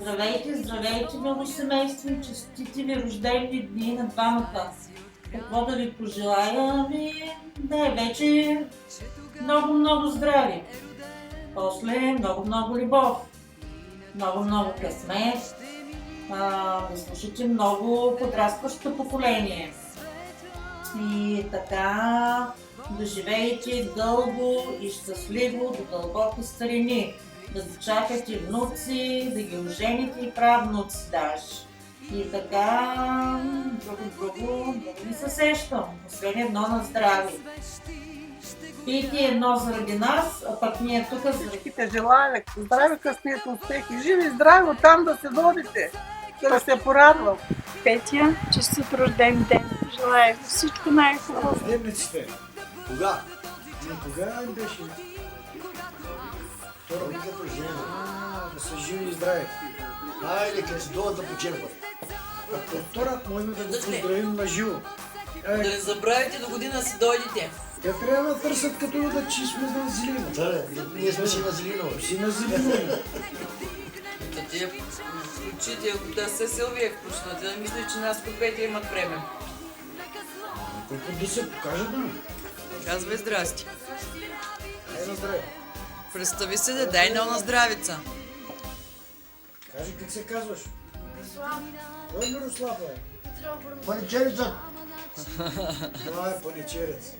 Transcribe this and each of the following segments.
Здравейте, здравейте, много семейство, честити ви рождени дни на двамата. Какво да ви пожелая? Най-вече много здрави. После много любов. Много късмет. Да слушате много подрастващо поколение. И така да живеете дълго и щастливо до дълбоки старини. Да зачакате внуци, да ги ожените и правнуци даже. И така, друго не се сещам. Освен едно на здраве. Пийте едно заради нас, а пък ние тук заради... Всичките желая здраве, късмет, успех и живи и здрави, оттам да се водите, да се порадвам. Петя, честит рожден ден. Желая всичко най-хубаво. Рождениците. Кога? Кога им беше? Втора ми като жена. Да са живи и здрави. Айде, къде си долу да почерпат. Ако вторът му име да го поздравим на живо. Да не забравяйте до година си дойдете. Те трябва да търсят като да че сме на Зелино. Да, ние сме си на Зелино. Си на Зелино. Да тия включите, да се Силвия включна, да не мисли, че нас по Петя имат време. Колко да се покажат, да? Казвай здрасти. Ай на здраве. Представи се да дай на здравица. Кажи как се казваш. Кой Мирослав е? Паничерица. Това е паничерец.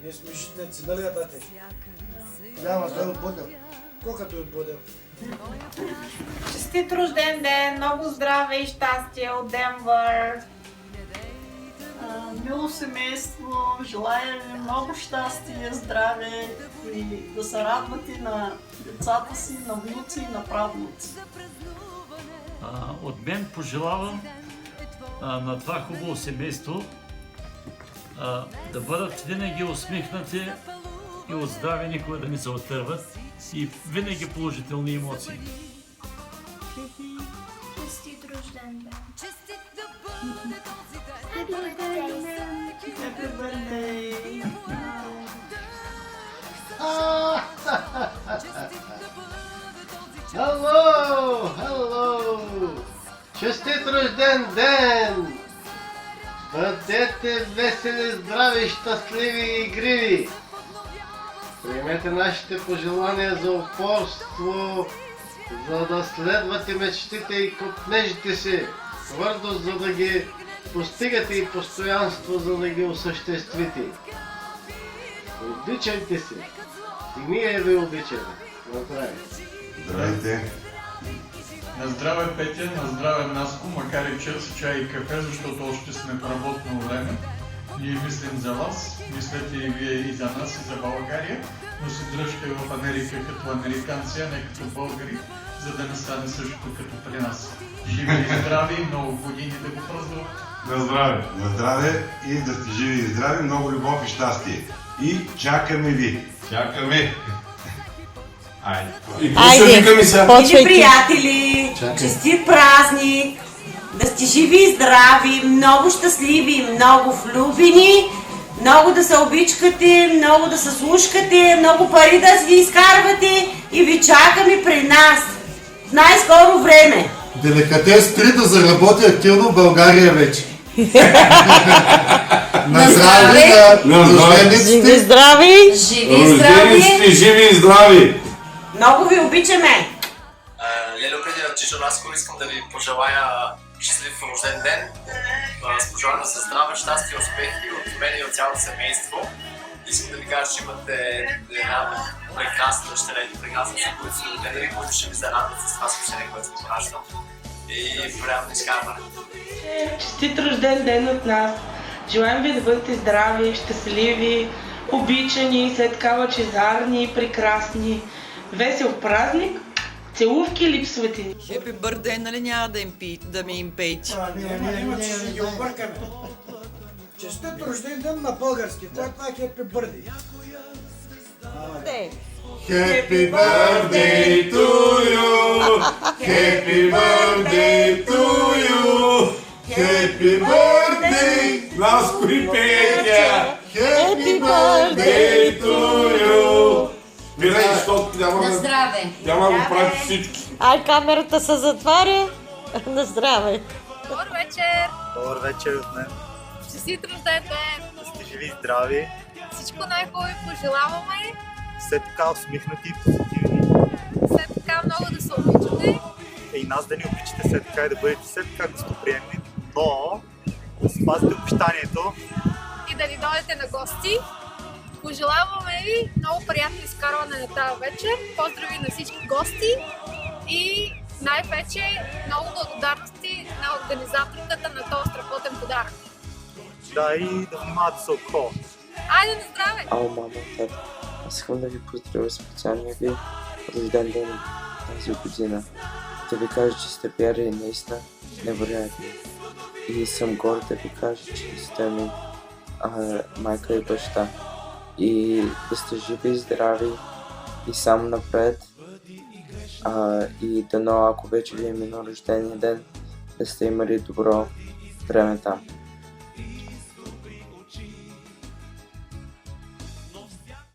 Ние сме житници, нали я дате? Няма, той е от Бодел. Колкото е от Бодел? Честит рожден ден, много здраве и щастие от Денвър. Мило семейство, желая ви много щастие, здраве и да се радвате на децата си, на внуци и на правнуци. От мен пожелавам на това хубаво семейство да бъдат винаги усмихнати и от здраве, никога да не се отърват и винаги положителни емоции. Честит рожден ден. Happy birthday! Hello! Честит рожден ден! Бъдете весели, здрави, щастливи и игриви! Приемете нашите пожелания за упорство, за да следвате мечтите и копнежите си, твърдост, за да ги постигате и постоянство, за да ги осъществите. Обичайте се! И ние ви обичаме. На здраве! Здравейте! На здраве, Петя, на здраве, Наско, макар и чрез чай и кафе, защото още сме в работно време. Ние мислим за вас, мислете и вие и за нас, и за България, но се дръжте в Америка като американци, а не като българи, за да не стане същото като при нас. Живи и здрави, много години да го празнуват. На здраве! На здраве и да сте живи и здрави, много любов и щастие. И чакаме ви! Чакаме! Айде! Или приятели, честит празник, да сте живи и здрави, много щастливи, много влюбени, много да се обичкате, много да се слушкате, много пари да си изкарвате и ви чакаме при нас в най-скоро време. Деликатес 3 да заработи активно в България вече. На здраве, на рождениците. Живи здрави! Живи и здрави! Много ви обичаме! Лело, преди да чича Наско, искам да ви пожелая щастлив рожден ден. С пожелавам за здраве, щастие, успехи от мен и от цялото семейство. Искам да ви кажа, че имате една прекрасна дъщеря и прекрасна съпруга, които ще ви зарадват с това съобщение, което съм пораждал. И приятно изкарване. Честит рожден ден от нас! Желаем ви да бъдете здрави, щастливи, обичани, след калъчезарни, прекрасни. Весел празник! Целувки липсвате ни. Happy birthday, нали няма да ми им пейте? Няма, че ще ги объркаме. Честит рожден ден на български. Кой това е Happy Birthday? Happy birthday to you! Happy birthday to you! Happy birthday! Наско и Петя! Happy birthday to you! Мирай, защото няма да Тя ме го прави всички. Ай, камерата се затваря. На здраве. Добър вечер! Добър вечер от мен. Честит рожден ден! Да сте живи и здрави. Всичко най-хубаво ви пожелаваме. Все така усмихнати и позитивни. Все така много да се обичате. И нас да ни обичате все така и да бъдете все така гостоприемни, но да спазите обещанието. И да ни дойдете на гости. Пожелаваме ви много приятно изкарване на тази вечер. Поздрави на всички гости и най-вече много благодарности на организаторката на този страхотен подарък. Да, и да внимавате с алкохол. Айде на здраве! Ало, мама, тата. Аз искам да ви поздравя специалния ви рожден ден тази година. Да ви кажа, че сте пиари наистина невероятни. И съм горд да ви кажа, че сте ми майка и баща. И да сте живи и здрави и сам напред. И дано, ако вече ви е минал рождения ден, да сте имали добро време там.